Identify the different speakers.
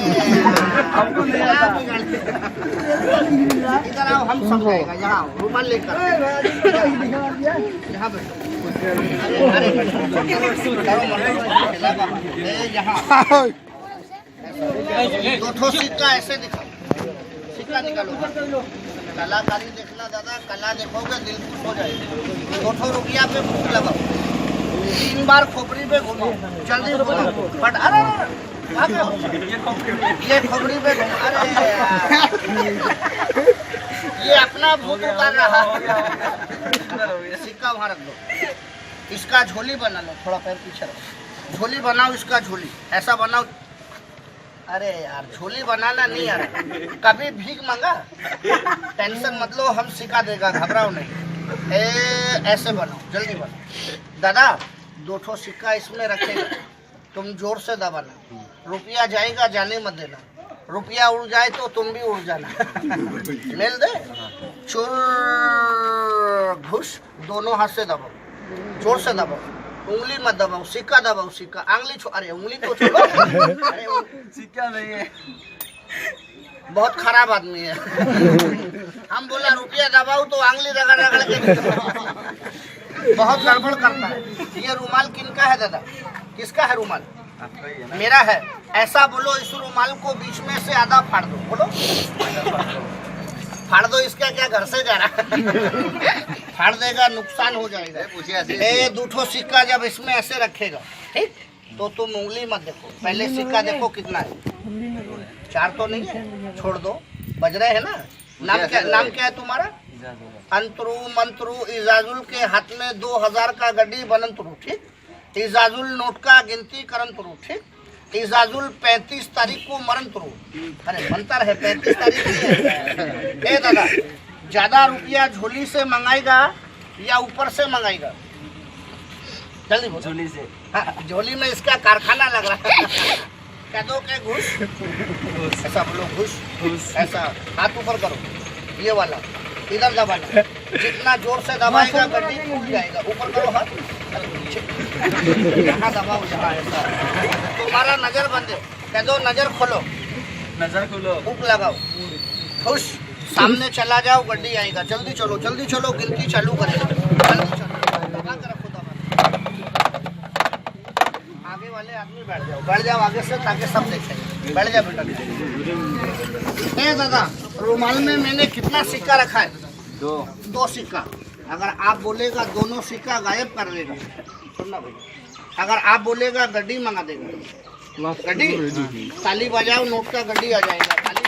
Speaker 1: हमको नहीं आता।
Speaker 2: इधर आओ, हम समझाएगा। यहाँ आओ, रुमाल लेकर यहाँ बैठो। अरे यहाँ दो ठो सिक्का ऐसे दिखाओ, सिक्का निकालो। कलाकारी देखना दादा, कला देखोगे दिल खुश हो जाएगा। 200 रुपया पे भूख लगाओ, 3 बार खोपड़ी पे घूमो, जल्दी घूमो बट अरे ये खोपड़ी पे घूमो। अरे ये अपना भूख उतार रहा है। सिक्का वहाँ रख दो, इसका झोली बना लो, थोड़ा पैर पीछे रखो, झोली बनाओ, इसका झोली ऐसा बनाओ। अरे यार झोली बनाना नहीं आ रहा, कभी भीख मांगा? टेंशन मत लो, हम सिखा देगा, घबराओ नहीं। ऐसे बनाओ, जल्दी बनाओ। दादा 2 सिक्का इसमें रखेगा, तुम जोर से दबाना, रुपया जाएगा जाने मत देना, रुपया उड़ जाए तो तुम भी उड़ जाना। मेल दे, चुर घुस, दोनों हाथ से दबाओ, जोर से दबाओ, उंगली मत दबाओ, सिक्का दबाओ, सिक्का आंगली अरे उंगली तो छोड़ो। अरे
Speaker 1: सिक्का नहीं है,
Speaker 2: बहुत खराब आदमी है। हम बोला रुपया दबाओ तो आंगली रगड़ रगड़ के बहुत गड़बड़ करता है। ये रुमाल किनका है दादा? किसका है रुमाल? मेरा है। ऐसा बोलो, इस रुमाल को बीच में से आधा फाड़ दो, बोलो फाड़ दो। इसका क्या घर से जा रहा है? फाड़ देगा, नुकसान हो जाएगा। 2 सिक्का जब इसमें ऐसे रखेगा, ठीक, तो तुम उंगली मत देखो, पहले सिक्का देखो कितना है। 4 तो नहीं है, छोड़ दो, बज रहे है ना। नाम क्या है तुम्हारा? अंतरू मंतरू इजाजुल के हाथ में 2000 का गड्डी बनंतरू, ठीक। इजाजुल नोट का गिनती करंतरू, ठीक। इजाजुल 35 तारीख को मरंतरू। अरे बनता रहे, 35 तारीख है। दादा ज्यादा रुपया झोली से मंगाएगा या ऊपर से मंगाएगा? जल्दी बोलो।
Speaker 1: झोली से।
Speaker 2: हाँ, झोली में इसका कारखाना लग रहा है। क्या दो के घुस, ऐसा बोलो घुस, ऐसा हाथ ऊपर करो, ये वाला इधर दबाना, जितना जोर से दबाएगा गड्डी टूट जाएगा। ऊपर करो हाथ, यहाँ दबाओ, यहाँ ऐसा। तुम्हारा नजर बंद है, कह दो नजर खोलो,
Speaker 1: नजर खोलो,
Speaker 2: हुक लगाओ, खुश, सामने चला जाओ, गड्डी आएगा। जल्दी चलो, जल्दी चलो, गिनती चालू करेगा, जल्दी चलो, दबा के रखो, दबा। आगे वाले आदमी बैठ जाओ आगे से, ताकि सब देखें। बैठ जाओ बेटा। दादा रुमाल में मैंने कितना सिक्का रखा है? 2 सिक्का। अगर आप बोलेगा दोनों सिक्का गायब कर देगा, सुनना भैया। अगर आप बोलेगा गड्डी मंगा देगा, गड्डी, ताली बजाओ, नोट का गड्डी आ जाएगा, ताली